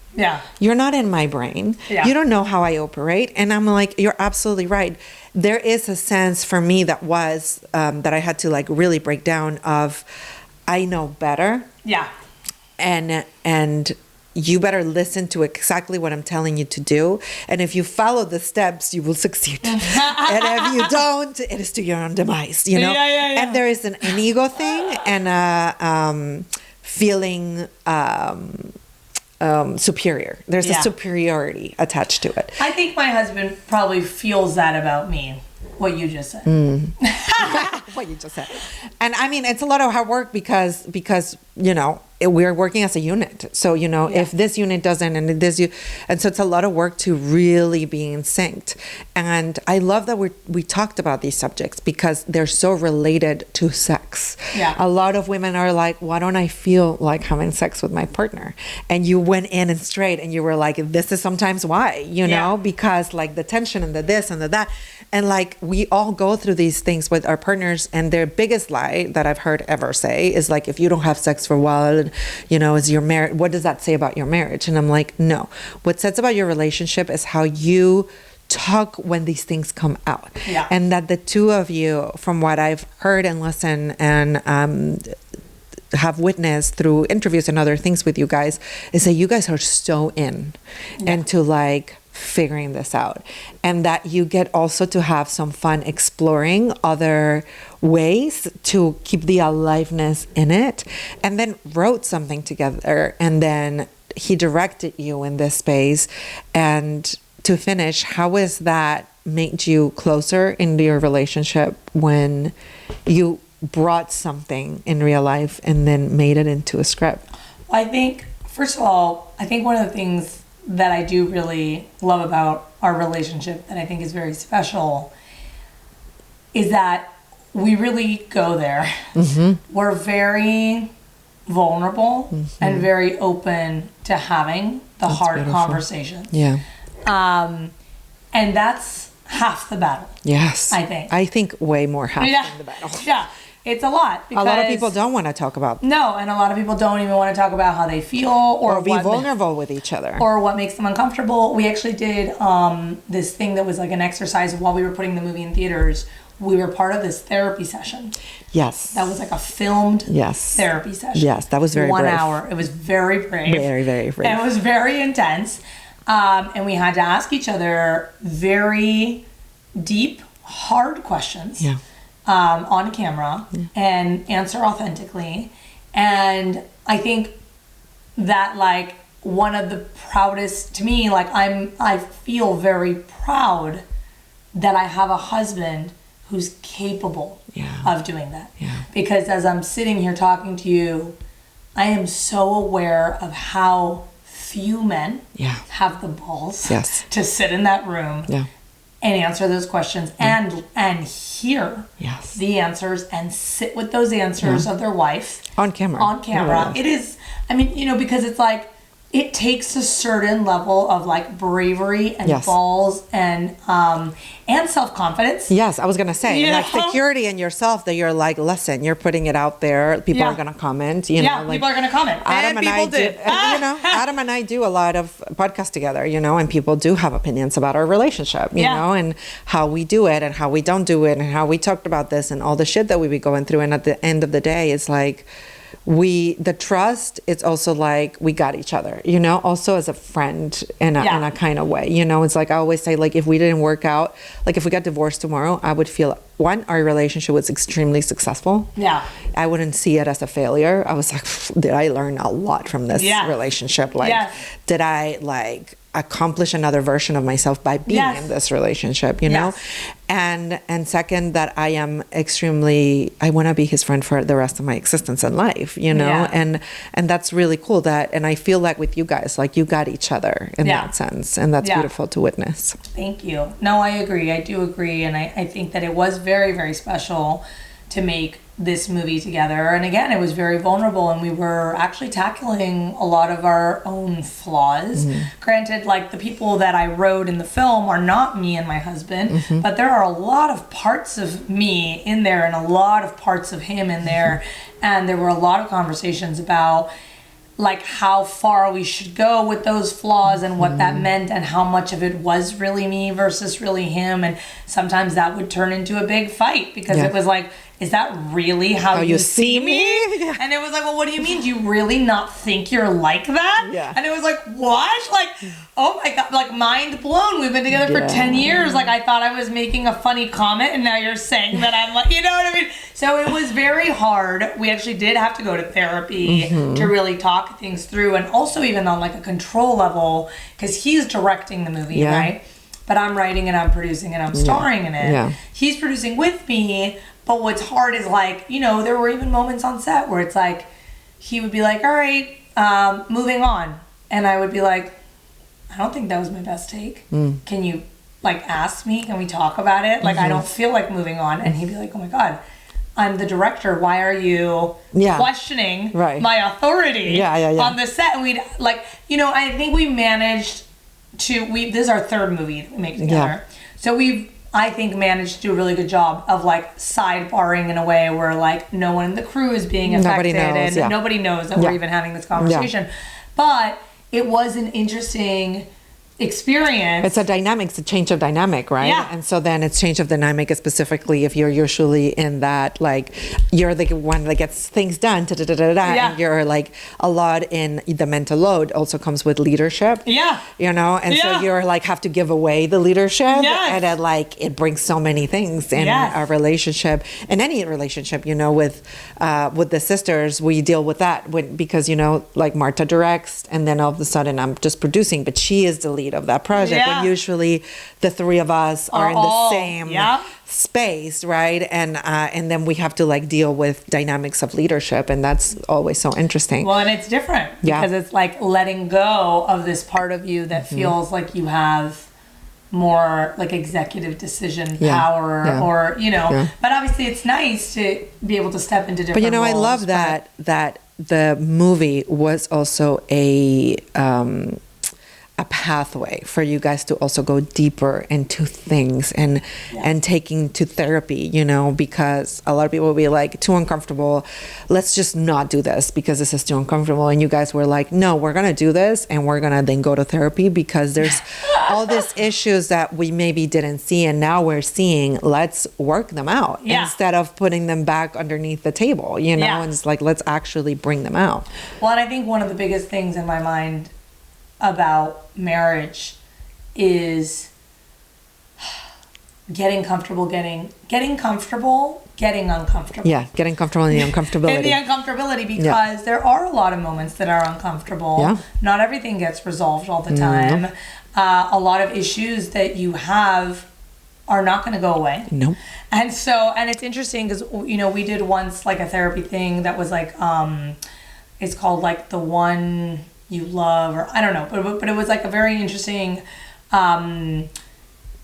You're not in my brain. You don't know how I operate. And I'm like, you're absolutely right. There is a sense for me that was, that I had to like really break down of, I know better. And you better listen to exactly what I'm telling you to do. And if you follow the steps, you will succeed. And if you don't, it is to your own demise, you know? And there is an ego thing and a feeling superior. There's a superiority attached to it. I think my husband probably feels that about me. What you just said. What you just said. And I mean, it's a lot of hard work because you know, we're working as a unit. So, you know, if this unit doesn't and so it's a lot of work to really be in sync. And I love that we talked about these subjects because they're so related to sex. A lot of women are like, why don't I feel like having sex with my partner? And you went in and straight and you were like, this is sometimes why, you know, because like the tension and the this and the that. And like we all go through these things with our partners, and their biggest lie that I've heard ever say is like, if you don't have sex for a while, you know, is your marriage, what does that say about your marriage? And I'm like, no, what says about your relationship is how you talk when these things come out. Yeah. And that the two of you, from what I've heard and listened and have witnessed through interviews and other things with you guys, is that you guys are so in into like figuring this out, and that you get also to have some fun exploring other ways to keep the aliveness in it, and then wrote something together, and then he directed you in this space. And to finish, how is that made you closer into your relationship when you brought something in real life and then made it into a script? I think, first of all, I think one of the things that I do really love about our relationship that I think is very special is that we really go there. We're very vulnerable and very open to having the hard conversations. Yeah. And that's half the battle. Yes. I think way more half than the battle. Yeah. It's a lot. A lot of people don't want to talk about. No, and a lot of people don't even want to talk about how they feel or be vulnerable with each other. Or what makes them uncomfortable. We actually did this thing that was like an exercise while we were putting the movie in theaters. We were part of this therapy session. Yes. That was like a filmed therapy session. Yes, that was very brave. 1 hour. It was very brave. Very, very brave. And it was very intense. And we had to ask each other very deep, hard questions. Yeah. On camera and answer authentically. And I think that like one of the proudest to me, like I feel very proud that I have a husband who's capable of doing that. Yeah. Because as I'm sitting here talking to you, I am so aware of how few men have the balls to sit in that room and answer those questions and hear the answers and sit with those answers of their wife on camera. It is, I mean, you know, because it's like it takes a certain level of like bravery and balls and self-confidence. Yes, I was gonna say like security in yourself, that you're like, listen, you're putting it out there. People are gonna comment. You know, like, people are gonna comment. Adam and I did. You know, Adam and I do a lot of podcasts together. You know, and people do have opinions about our relationship. You know, and how we do it and how we don't do it and how we talked about this and all the shit that we be going through. And at the end of the day, it's like, the trust, it's also like we got each other, you know, also as a friend in a kind of way, you know. It's like I always say, like, if we didn't work out, like if we got divorced tomorrow, I would feel, one, our relationship was extremely successful. I wouldn't see it as a failure. I was like, did I learn a lot from this relationship? Like, did I like accomplish another version of myself by being in this relationship, you know? And second, that I am I want to be his friend for the rest of my existence and life, you know? And that's really cool, that, and I feel like with you guys, like you got each other in that sense, and that's beautiful to witness. Thank you. No, I agree. I do agree. And I think that it was very, very special to make this movie together. And again, it was very vulnerable, and we were actually tackling a lot of our own flaws. Granted, like the people that I wrote in the film are not me and my husband, but there are a lot of parts of me in there and a lot of parts of him in there. And there were a lot of conversations about like how far we should go with those flaws and what that meant and how much of it was really me versus really him. And sometimes that would turn into a big fight because it was like, is that really how you see me? And it was like, well, what do you mean? Do you really not think you're like that? And it was like, what? Like, oh my God, like mind blown. We've been together for 10 years. Like I thought I was making a funny comment and now you're saying that I'm like, you know what I mean? So it was very hard. We actually did have to go to therapy to really talk things through, and also even on like a control level, because he's directing the movie, right? But I'm writing and I'm producing and I'm starring in it. He's producing with me. But what's hard is like, you know, there were even moments on set where it's like, he would be like, all right, moving on. And I would be like, I don't think that was my best take. Can you like ask me? Can we talk about it? Like, I don't feel like moving on. And he'd be like, oh my God, I'm the director. Why are you questioning my authority on the set? And we'd like, you know, I think we managed to, this is our third movie that we make together. So I think managed to do a really good job of like sidebarring in a way where like no one in the crew is being affected and nobody knows that we're even having this conversation. But it was an interesting experience. It's a dynamic, it's a change of dynamic, right? Yeah. And so then it's change of dynamic, specifically if you're usually in that, like, you're the one that gets things done, and you're like a lot in the mental load also comes with leadership. Yeah. You know, and so you're like, have to give away the leadership. Yes. And then like, it brings so many things in a relationship, in any relationship, you know, with the sisters, we deal with that because, you know, like Marta directs and then all of a sudden I'm just producing, but she is the lead of that project. When usually the three of us are in the same space, right? And then we have to like deal with dynamics of leadership, and that's always so interesting. Well, and it's different because it's like letting go of this part of you that feels like you have more like executive decision power or, you know, but obviously it's nice to be able to step into different But you know, roles, I love that the movie was also a pathway for you guys to also go deeper into things and taking to therapy, you know, because a lot of people will be like, too uncomfortable, let's just not do this because this is too uncomfortable. And you guys were like, no, we're gonna do this and we're gonna then go to therapy because there's all these issues that we maybe didn't see and now we're seeing. Let's work them out instead of putting them back underneath the table, you know. And it's like, let's actually bring them out. Well, and I think one of the biggest things in my mind about marriage is getting comfortable, getting uncomfortable. Yeah, getting comfortable in the uncomfortability. In the uncomfortability, because there are a lot of moments that are uncomfortable. Yeah. Not everything gets resolved all the time. A lot of issues that you have are not going to go away. Nope. And so, and it's interesting because, you know, we did once like a therapy thing that was like, it's called like the one you love, or I don't know, but it was like a very interesting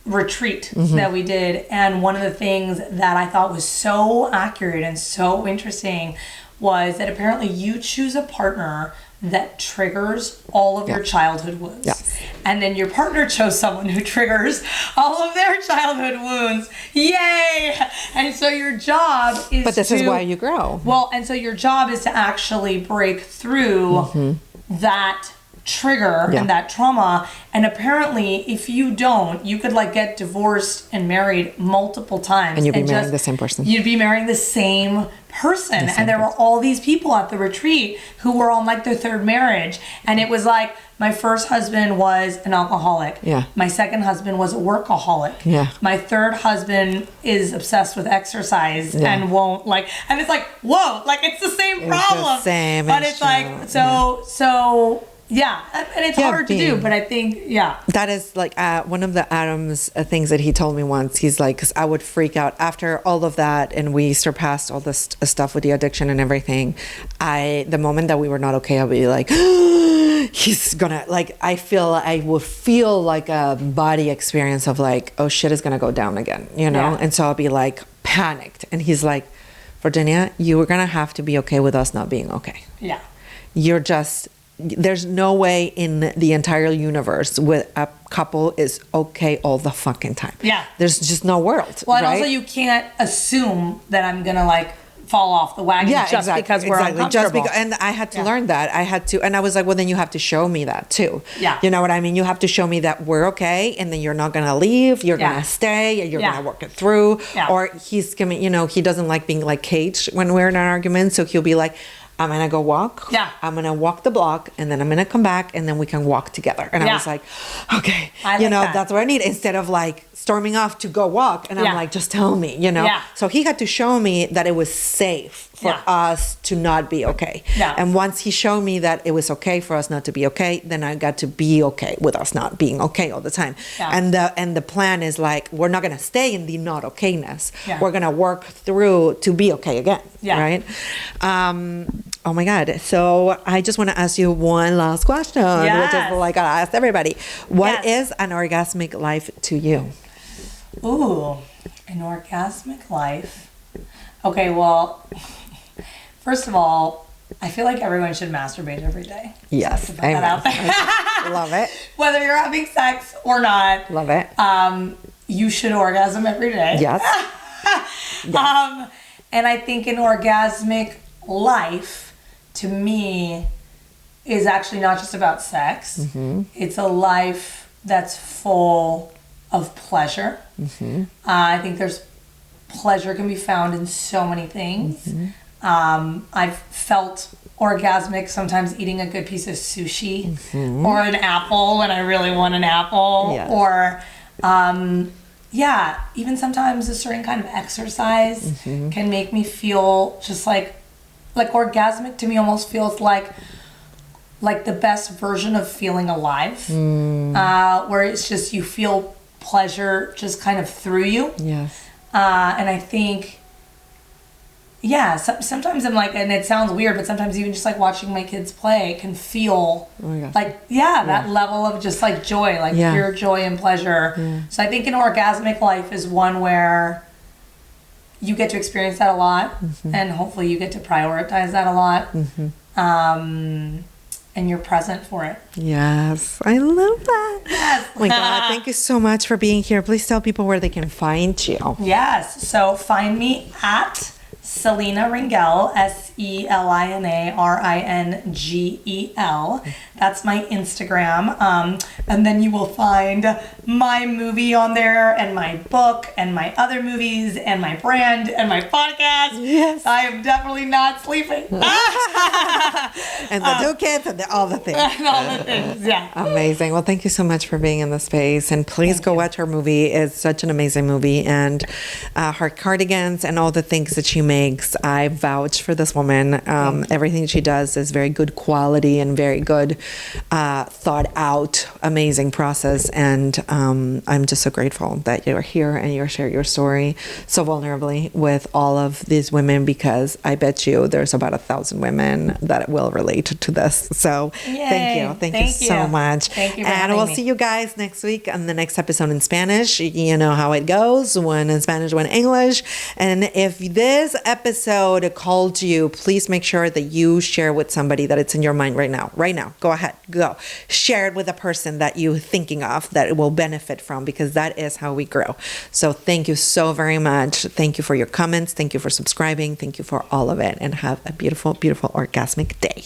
retreat that we did. And one of the things that I thought was so accurate and so interesting was that apparently you choose a partner that triggers all of your childhood wounds. Yes. And then your partner chose someone who triggers all of their childhood wounds. Yay! And so your job is But this is why you grow. Well, and so your job is to actually break through that trigger and that trauma. And apparently if you don't, you could like get divorced and married multiple times and you'd be marrying the same person. You'd be marrying the same person. And there were all these people at the retreat who were on like their third marriage, and it was like, my first husband was an alcoholic. Yeah. My second husband was a workaholic. Yeah. My third husband is obsessed with exercise and won't like, and it's like, whoa, like it's the same problem. It's the same. But it's like, so yeah, and it's hard to do, but I think, that is like one of the Adam's things that he told me once. He's like, because I would freak out after all of that, and we surpassed all this stuff with the addiction and everything. The moment that we were not okay, I'll be like, he's gonna, like, I will feel like a body experience of like, oh shit is gonna go down again, you know? And so I'll be like panicked, and he's like, Virginia, you were gonna have to be okay with us not being okay. Yeah. There's no way in the entire universe with a couple is okay all the fucking time. Yeah. There's just no world. Well, and also you can't assume that I'm going to like fall off the wagon because we're uncomfortable. And I had to learn that. And I was like, well, then you have to show me that too. Yeah. You know what I mean? You have to show me that we're okay, and then you're not going to leave. You're going to stay. You're going to work it through. Yeah. Or he's going to, you know, he doesn't like being like caged when we're in an argument. So he'll be like, I'm going to go walk. Yeah. I'm going to walk the block, and then I'm going to come back, and then we can walk together. And I was like, okay, that's what I need, instead of like storming off to go walk. And I'm like, just tell me, you know? Yeah. So he had to show me that it was safe for us to not be okay. Yeah. And once he showed me that it was okay for us not to be okay, then I got to be okay with us not being okay all the time. Yeah. And the plan is like, we're not going to stay in the not okayness. Yeah. We're going to work through to be okay again. Yeah. Right? Oh my God. So I just want to ask you one last question, which is like I asked everybody. What is an orgasmic life to you? Ooh, an orgasmic life. Okay, well, first of all, I feel like everyone should masturbate every day. Yes. So I have to put that out there. Love it. Whether you're having sex or not. Love it. You should orgasm every day. Yes. Yes. And I think an orgasmic life, to me, is actually not just about sex. Mm-hmm. It's a life that's full of pleasure. I think there's pleasure can be found in so many things. I've felt orgasmic sometimes eating a good piece of sushi or an apple when I really want an apple, or even sometimes a certain kind of exercise can make me feel just like orgasmic to me almost feels like the best version of feeling alive, where it's just you feel pleasure just kind of through you. Yes. And I think, sometimes I'm like, and it sounds weird, but sometimes even just like watching my kids play can feel that level of just like joy, like pure joy and pleasure. So I think an orgasmic life is one where you get to experience that a lot, and hopefully you get to prioritize that a lot. And you're present for it. Yes, I love that. Yes. Oh my God, thank you so much for being here. Please tell people where they can find you. Yes, so find me at Selina Ringel, SelinaRingel. That's my Instagram. And then you will find my movie on there, and my book, and my other movies, and my brand, and my podcast. Yes. I am definitely not sleeping. And the two kids and all the things. All the things, yeah. Amazing. Well, thank you so much for being in the space. And please go watch her movie. It's such an amazing movie. And her cardigans and all the things that she makes, I vouch for this woman. Everything she does is very good quality and very good thought out, amazing process. And I'm just so grateful that you're here and you share your story so vulnerably with all of these women, because I bet you there's about 1,000 women that will relate to this. So thank you. Thank you so much. Thank you for and having we'll me. see you guys next week on the next episode in Spanish. You know how it goes, one in Spanish, one in English. And if this episode called you, please make sure that you share with somebody that it's in your mind right now. Go ahead, go share it with a person that you're thinking of that it will benefit from, because that is how we grow. So thank you so very much. Thank you for your comments. Thank you for subscribing. Thank you for all of it, and have a beautiful, beautiful orgasmic day.